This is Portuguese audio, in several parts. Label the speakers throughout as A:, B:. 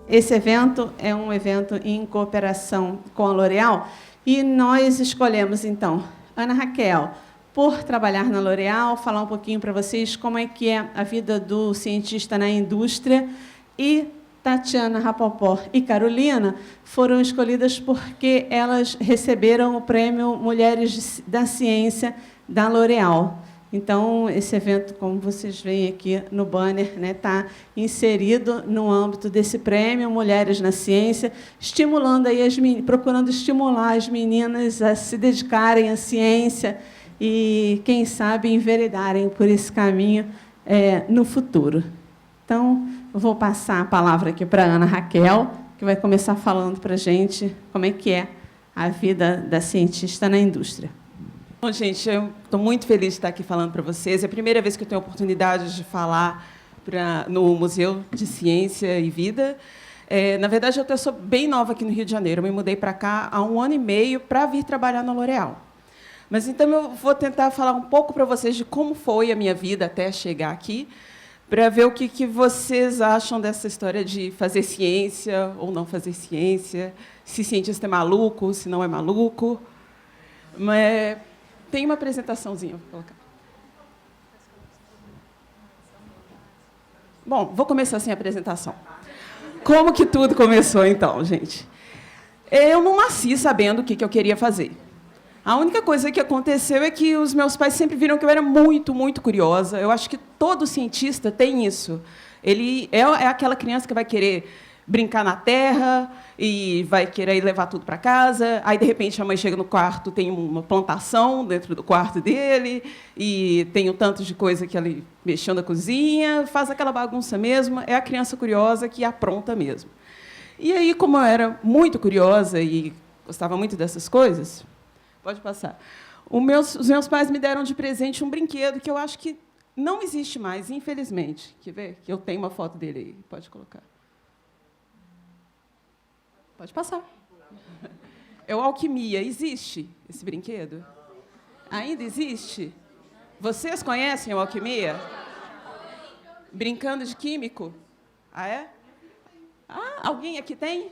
A: Esse evento é um evento em cooperação com a L'Oréal e nós escolhemos, então, Ana Raquel, por trabalhar na L'Oréal, falar um pouquinho para vocês como é que é a vida do cientista na indústria, e Tatiana Rapoport e Carolina foram escolhidas porque elas receberam o prêmio Mulheres da Ciência da L'Oréal. Então, esse evento, como vocês veem aqui no banner, está inserido no âmbito desse prêmio Mulheres na Ciência, estimulando aí procurando estimular as meninas a se dedicarem à ciência e, quem sabe, enveredarem por esse caminho no futuro. Então, eu vou passar a palavra aqui para a Ana Raquel, que vai começar falando para a gente como é que é a vida da cientista na indústria.
B: Bom, gente, eu estou muito feliz de estar aqui falando para vocês. É a primeira vez que eu tenho a oportunidade de falar no Museu de Ciência e Vida. Na verdade, eu sou bem nova aqui no Rio de Janeiro. Eu me mudei para cá há 1 ano e meio para vir trabalhar na L'Oréal. Mas, então, eu vou tentar falar um pouco para vocês de como foi a minha vida até chegar aqui, para ver o que vocês acham dessa história de fazer ciência ou não fazer ciência, se cientista é maluco, se não é maluco. Mas tem uma apresentaçãozinha, vou colocar. Bom, vou começar sem apresentação. Como que tudo começou, então, gente? Eu não nasci sabendo o que eu queria fazer. A única coisa que aconteceu é que os meus pais sempre viram que eu era muito, muito curiosa. Eu acho que todo cientista tem isso. Ele é aquela criança que vai querer brincar na terra e vai querer levar tudo para casa. Aí, de repente, a mãe chega no quarto, tem uma plantação dentro do quarto dele, e tem um tanto de coisa que ele mexeu na cozinha, faz aquela bagunça mesmo. É a criança curiosa que apronta mesmo. E aí, como eu era muito curiosa e gostava muito dessas coisas, pode passar, os meus pais me deram de presente um brinquedo que eu acho que não existe mais, infelizmente. Quer ver? Que eu tenho uma foto dele aí. Pode colocar. Pode passar. É o Alquimia. Existe esse brinquedo? Ainda existe? Vocês conhecem o Alquimia? Brincando de químico? Ah, é? Ah, alguém aqui tem?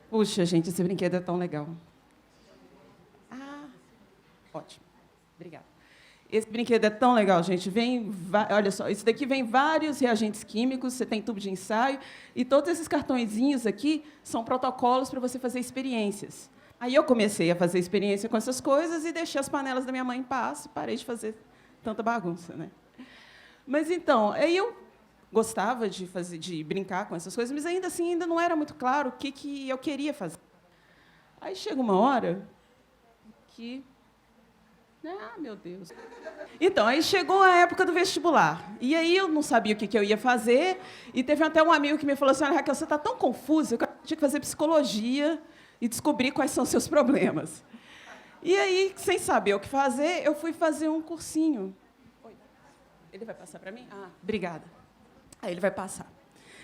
B: Puxa, gente, esse brinquedo é tão legal. Ah, ótimo. Obrigada. Esse brinquedo é tão legal, gente. Olha só, isso daqui vem vários reagentes químicos, você tem tubo de ensaio, e todos esses cartõezinhos aqui são protocolos para você fazer experiências. Aí eu comecei a fazer experiência com essas coisas e deixei as panelas da minha mãe em paz e parei de fazer tanta bagunça, né? Mas, então, aí eu gostava de brincar com essas coisas, mas, ainda assim, ainda não era muito claro o que eu queria fazer. Aí chega uma hora que... Ah, meu Deus. Então, aí chegou a época do vestibular. E aí eu não sabia o que eu ia fazer. E teve até um amigo que me falou assim: olha, Raquel, você está tão confusa que eu tinha que fazer psicologia e descobrir quais são os seus problemas. E aí, sem saber o que fazer, eu fui fazer um cursinho. Oi. Ele vai passar para mim? Ah, obrigada. Aí ele vai passar.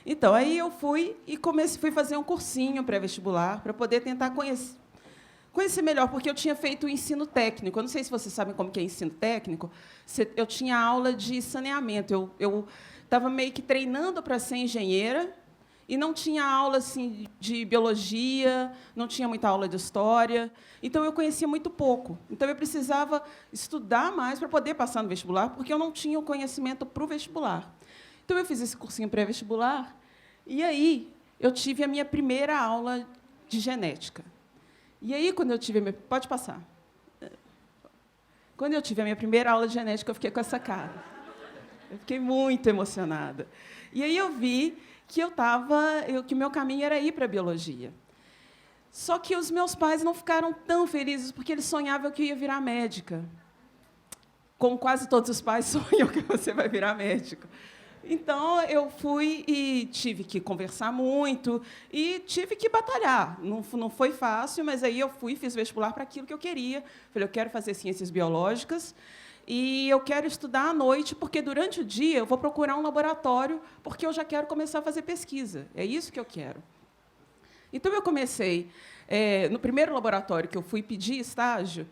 B: Então, aí eu fui e fui fazer um cursinho pré-vestibular para poder tentar conhecer melhor, porque eu tinha feito o ensino técnico. Eu não sei se vocês sabem como que é ensino técnico. Eu tinha aula de saneamento. Eu estava meio que treinando para ser engenheira e não tinha aula assim, de biologia, não tinha muita aula de história. Então, eu conhecia muito pouco. Então, eu precisava estudar mais para poder passar no vestibular, porque eu não tinha o conhecimento para o vestibular. Então, eu fiz esse cursinho pré-vestibular e aí eu tive a minha primeira aula de genética. E aí, quando eu tive... Pode passar. Quando eu tive a minha primeira aula de genética, eu fiquei com essa cara. Eu fiquei muito emocionada. E aí eu vi que que o meu caminho era ir para a biologia. Só que os meus pais não ficaram tão felizes, porque eles sonhavam que eu ia virar médica. Como quase todos os pais sonham que você vai virar médico. Então, eu fui e tive que conversar muito e tive que batalhar. Não foi fácil, mas aí eu fui e fiz vestibular para aquilo que eu queria. Falei, eu quero fazer ciências biológicas E eu quero estudar à noite, porque durante o dia eu vou procurar um laboratório, porque eu já quero começar a fazer pesquisa. É isso que eu quero. Então, eu comecei, no primeiro laboratório que eu fui pedir estágio,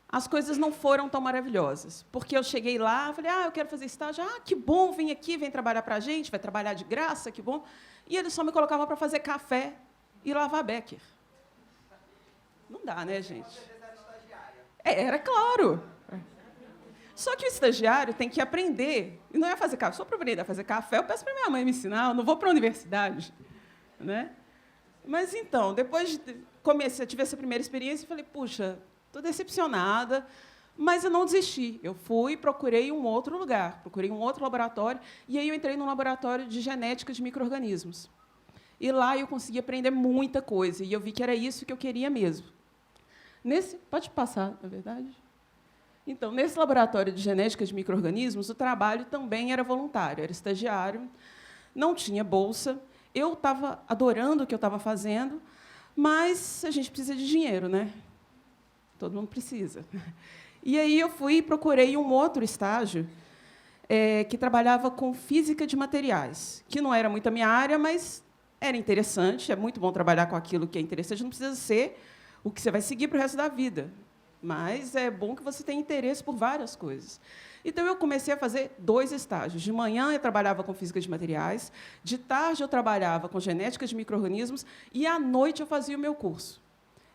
B: as coisas não foram tão maravilhosas, porque eu cheguei lá, falei, eu quero fazer estágio, que bom, vem aqui, vem trabalhar para a gente, vai trabalhar de graça, que bom. E eles só me colocavam para fazer café e lavar Becker. Não dá, né, gente? Era claro. Só que o estagiário tem que aprender, e não é fazer café, só para aprender a fazer café, eu peço para minha mãe me ensinar, eu não vou para a universidade. Né? Mas, então, depois tive essa primeira experiência e falei, puxa, estou decepcionada, mas eu não desisti. Eu fui e procurei um outro lugar, procurei um outro laboratório, e aí eu entrei num laboratório de genética de micro-organismos. E lá eu consegui aprender muita coisa, e eu vi que era isso que eu queria mesmo. Pode passar, na verdade? Então, nesse laboratório de genética de micro-organismos, o trabalho também era voluntário, era estagiário, não tinha bolsa. Eu estava adorando o que eu estava fazendo, mas a gente precisa de dinheiro, né? Todo mundo precisa. E aí eu fui e procurei um outro estágio que trabalhava com física de materiais, que não era muito a minha área, mas era interessante, é muito bom trabalhar com aquilo que é interessante, não precisa ser o que você vai seguir para o resto da vida, mas é bom que você tenha interesse por várias coisas. Então, eu comecei a fazer 2 estágios. De manhã, eu trabalhava com física de materiais, de tarde, eu trabalhava com genética de micro-organismos, e, à noite, eu fazia o meu curso.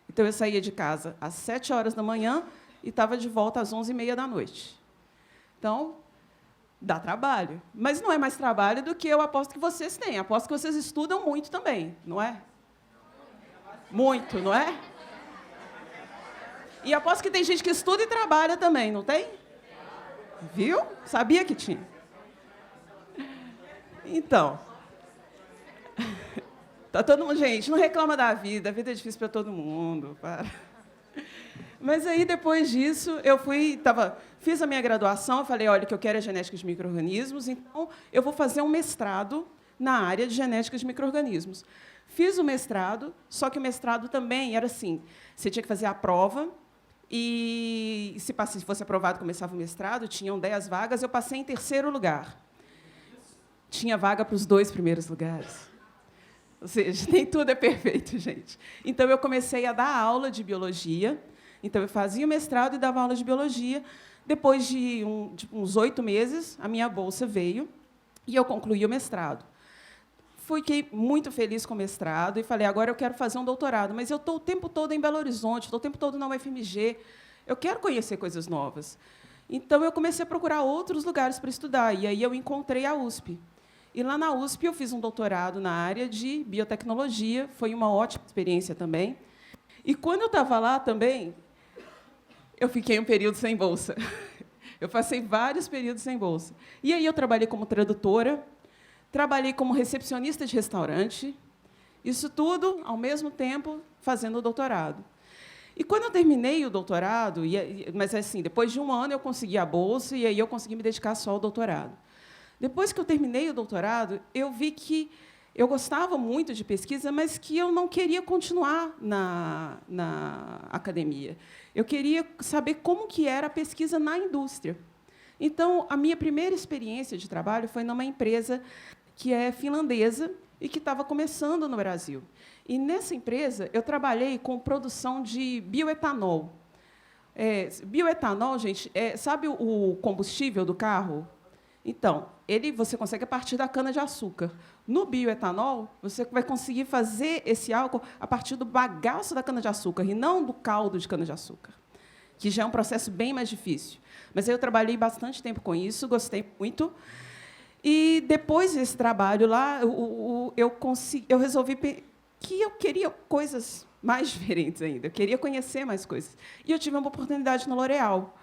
B: Então, eu saía de casa às 7h da manhã e estava de volta às 11h30 da noite. Então, dá trabalho. Mas não é mais trabalho do que eu aposto que vocês têm. Aposto que vocês estudam muito também, não é? Muito, não é? E aposto que tem gente que estuda e trabalha também, não tem? Viu? Sabia que tinha. Então, tá todo mundo, gente, não reclama da vida, a vida é difícil para todo mundo. Para. Mas aí, depois disso, eu fiz a minha graduação, eu falei, olha, que eu quero é genética de micro-organismos, então eu vou fazer um mestrado na área de genética de micro-organismos. Fiz o mestrado, só que o mestrado também era assim, você tinha que fazer a prova, e, se fosse aprovado, começava o mestrado, tinham 10 vagas, eu passei em 3º lugar. Tinha vaga para os 2 primeiros lugares. Ou seja, nem tudo é perfeito, gente. Então, eu comecei a dar aula de biologia. Então, eu fazia o mestrado e dava aula de biologia. Depois de uns 8 meses, a minha bolsa veio e eu concluí o mestrado. Fiquei muito feliz com o mestrado e falei, agora eu quero fazer um doutorado, mas eu estou o tempo todo em Belo Horizonte, estou o tempo todo na UFMG, eu quero conhecer coisas novas. Então, eu comecei a procurar outros lugares para estudar, e aí eu encontrei a USP. E, lá na USP, eu fiz um doutorado na área de biotecnologia, foi uma ótima experiência também. E, quando eu estava lá também, eu fiquei um período sem bolsa. Eu passei vários períodos sem bolsa. E aí eu trabalhei como tradutora, trabalhei como recepcionista de restaurante, isso tudo, ao mesmo tempo, fazendo o doutorado. E, quando eu terminei o doutorado, mas, assim, depois de 1 ano, eu consegui a bolsa, e aí eu consegui me dedicar só ao doutorado. Depois que eu terminei o doutorado, eu vi que eu gostava muito de pesquisa, mas que eu não queria continuar na academia. Eu queria saber como que era a pesquisa na indústria. Então, a minha primeira experiência de trabalho foi numa empresa que é finlandesa e que estava começando no Brasil. E, nessa empresa, eu trabalhei com produção de bioetanol. Bioetanol, gente, sabe o combustível do carro? Então, você consegue a partir da cana-de-açúcar. No bioetanol, você vai conseguir fazer esse álcool a partir do bagaço da cana-de-açúcar, e não do caldo de cana-de-açúcar, que já é um processo bem mais difícil. Mas eu trabalhei bastante tempo com isso, gostei muito. E, depois desse trabalho lá, eu resolvi que eu queria coisas mais diferentes ainda, eu queria conhecer mais coisas. E eu tive uma oportunidade no L'Oréal.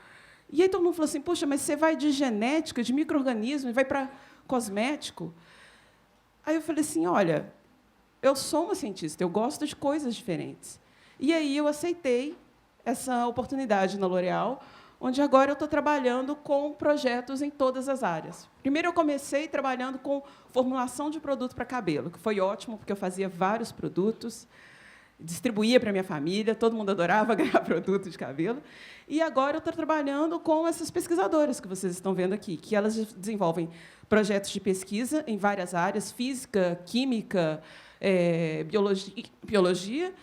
B: E aí todo mundo falou assim, puxa, mas você vai de genética, de micro-organismo, e vai para cosmético? Aí eu falei assim, olha, eu sou uma cientista, eu gosto de coisas diferentes. E aí eu aceitei essa oportunidade na L'Oréal, onde agora eu estou trabalhando com projetos em todas as áreas. Primeiro, eu comecei trabalhando com formulação de produto para cabelo, que foi ótimo, porque eu fazia vários produtos. distribuía para a minha família, todo mundo adorava ganhar produto de cabelo. E agora eu estou trabalhando com essas pesquisadoras que vocês estão vendo aqui, que elas desenvolvem projetos de pesquisa em várias áreas, física, química, biologia.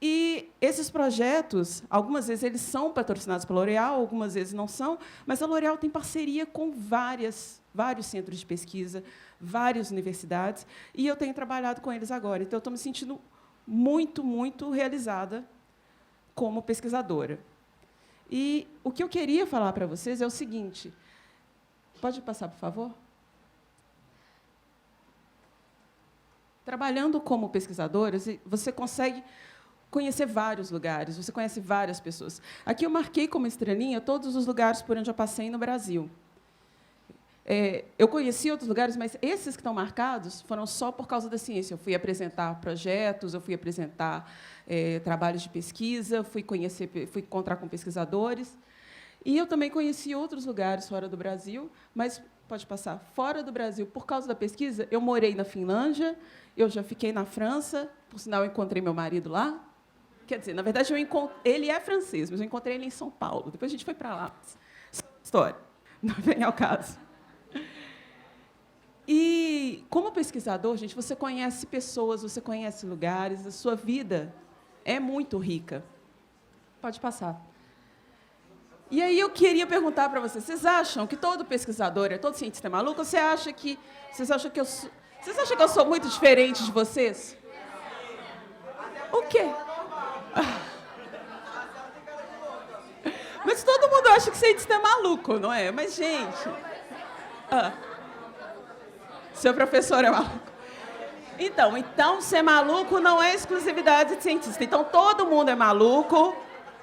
B: E esses projetos, algumas vezes eles são patrocinados pela L'Oréal, algumas vezes não são, mas a L'Oréal tem parceria com vários centros de pesquisa, várias universidades, e eu tenho trabalhado com eles agora. Então, eu estou me sentindo muito, muito realizada como pesquisadora. E o que eu queria falar para vocês é o seguinte... Pode passar, por favor? Trabalhando como pesquisadora, você consegue conhecer vários lugares, você conhece várias pessoas. Aqui eu marquei como estrelinha todos os lugares por onde eu passei no Brasil. Eu conheci outros lugares, mas esses que estão marcados foram só por causa da ciência. Eu fui apresentar projetos, eu fui apresentar trabalhos de pesquisa, fui encontrar com pesquisadores. E eu também conheci outros lugares fora do Brasil, mas, pode passar, fora do Brasil, por causa da pesquisa, eu morei na Finlândia, eu já fiquei na França, por sinal, eu encontrei meu marido lá. Quer dizer, na verdade, ele é francês, mas eu encontrei ele em São Paulo. Depois a gente foi para lá. História, não vem ao caso. E, como pesquisador, gente, você conhece pessoas, você conhece lugares, a sua vida é muito rica. Pode passar. E aí eu queria perguntar para vocês, vocês acham que todo pesquisador, todo cientista é maluco? Ou vocês acham que eu sou muito diferente de vocês? O quê? Mas todo mundo acha que cientista é maluco, não é? Mas, gente... Seu professor é maluco. Então, ser maluco não é exclusividade de cientista. Então, todo mundo é maluco,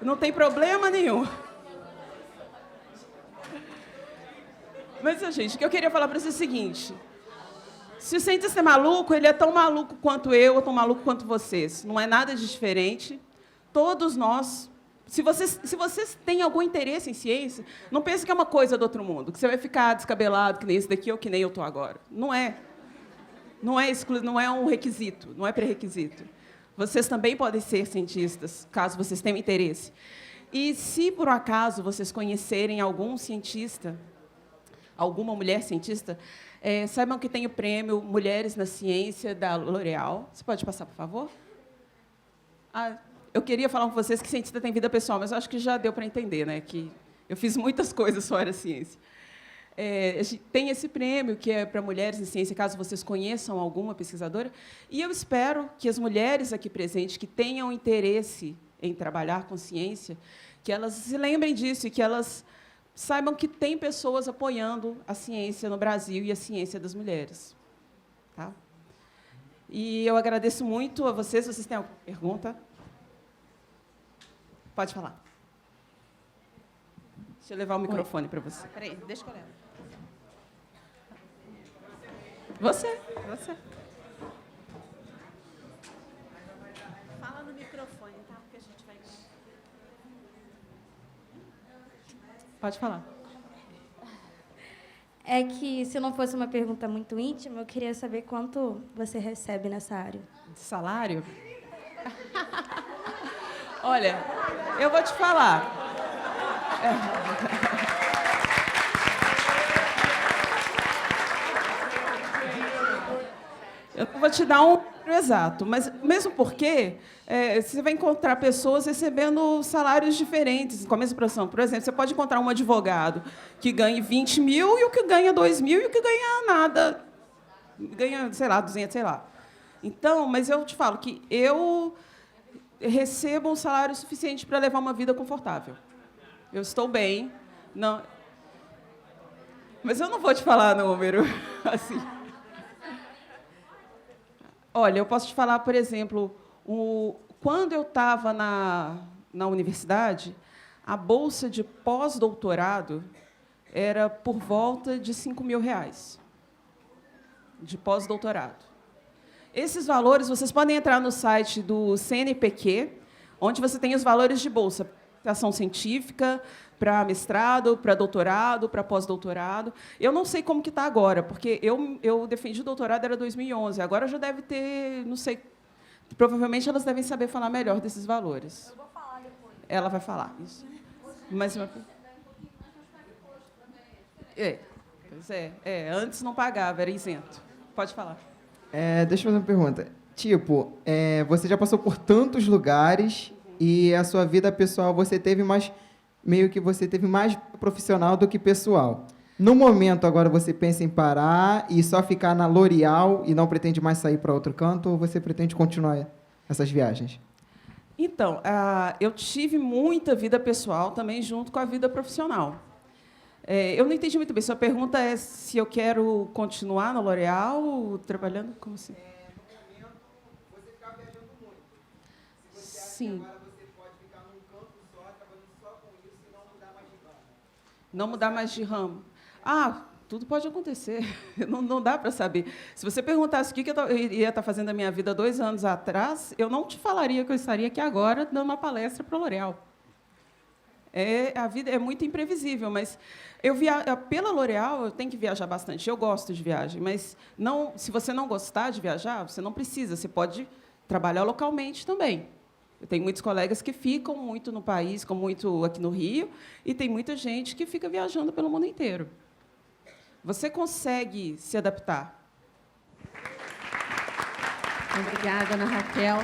B: não tem problema nenhum. Mas, gente, o que eu queria falar para vocês é o seguinte. Se o cientista é maluco, ele é tão maluco quanto eu, ou tão maluco quanto vocês. Não é nada de diferente. Todos nós... Se vocês têm algum interesse em ciência, não pense que é uma coisa do outro mundo, que você vai ficar descabelado, que nem esse daqui ou que nem eu estou agora. Não é. Não é um requisito, não é pré-requisito. Vocês também podem ser cientistas, caso vocês tenham interesse. E, se, por acaso, vocês conhecerem algum cientista, alguma mulher cientista, saibam que tem o prêmio Mulheres na Ciência, da L'Oréal. Você pode passar, por favor? Eu queria falar com vocês que cientista tem vida pessoal, mas eu acho que já deu para entender, né, que eu fiz muitas coisas fora da ciência. Tem esse prêmio, que é para mulheres em ciência, caso vocês conheçam alguma pesquisadora, e eu espero que as mulheres aqui presentes, que tenham interesse em trabalhar com ciência, que elas se lembrem disso e que elas saibam que tem pessoas apoiando a ciência no Brasil e a ciência das mulheres. Tá? E eu agradeço muito a vocês. Vocês têm alguma pergunta? Pode falar. Deixa eu levar o microfone para você.
A: Peraí, deixa que eu levo.
B: Você.
A: Fala no microfone, tá? Porque a gente vai...
B: Pode falar.
C: É que, se não fosse uma pergunta muito íntima, eu queria saber quanto você recebe nessa área.
B: De salário? Olha, eu vou te falar. Eu não vou te dar um número exato, mas mesmo porque você vai encontrar pessoas recebendo salários diferentes, com a mesma profissão. Por exemplo, você pode encontrar um advogado que ganha 20 mil e o que ganha 2 mil e o que ganha nada. Ganha, sei lá, 200, sei lá. Então, mas eu te falo que eu recebo um salário suficiente para levar uma vida confortável. Eu estou bem. Não... Mas eu não vou te falar número assim. Olha, eu posso te falar, por exemplo, quando eu estava na universidade, a bolsa de pós-doutorado era por volta de R$5.000, de pós-doutorado. Esses valores, vocês podem entrar no site do CNPq, onde você tem os valores de bolsa, para iniciação científica, para mestrado, para doutorado, para pós-doutorado. Eu não sei como que está agora, porque eu defendi o doutorado era 2011, agora já deve ter, não sei, Provavelmente elas devem saber falar melhor desses valores. Eu vou falar depois. Ela vai falar, isso. Mais uma pergunta. Pois é, antes não pagava, era isento. Pode falar.
D: Deixa eu fazer uma pergunta. Tipo, você já passou por tantos lugares e a sua vida pessoal você teve mais profissional do que pessoal. No momento, agora, você pensa em parar e só ficar na L'Oréal e não pretende mais sair para outro canto, ou você pretende continuar essas viagens?
B: Então, eu tive muita vida pessoal também junto com a vida profissional. Eu não entendi muito bem. Sua pergunta é se eu quero continuar na L'Oréal trabalhando? Como assim?
D: No momento, você ficar viajando muito. Se você acha
B: Sim.
D: que agora você pode ficar num canto só, trabalhando só com isso e não mudar mais de ramo.
B: Não mudar mais de ramo. Tudo pode acontecer. Não dá para saber. Se você perguntasse o que eu ia estar fazendo da minha vida 2 anos atrás, eu não te falaria que eu estaria aqui agora dando uma palestra para a L'Oréal. A vida é muito imprevisível, mas pela L'Oréal eu tenho que viajar bastante. Eu gosto de viagem, mas se você não gostar de viajar, você não precisa. Você pode trabalhar localmente também. Eu tenho muitos colegas que ficam muito no país, como muito aqui no Rio, e tem muita gente que fica viajando pelo mundo inteiro. Você consegue se adaptar.
A: Obrigada, Ana Raquel.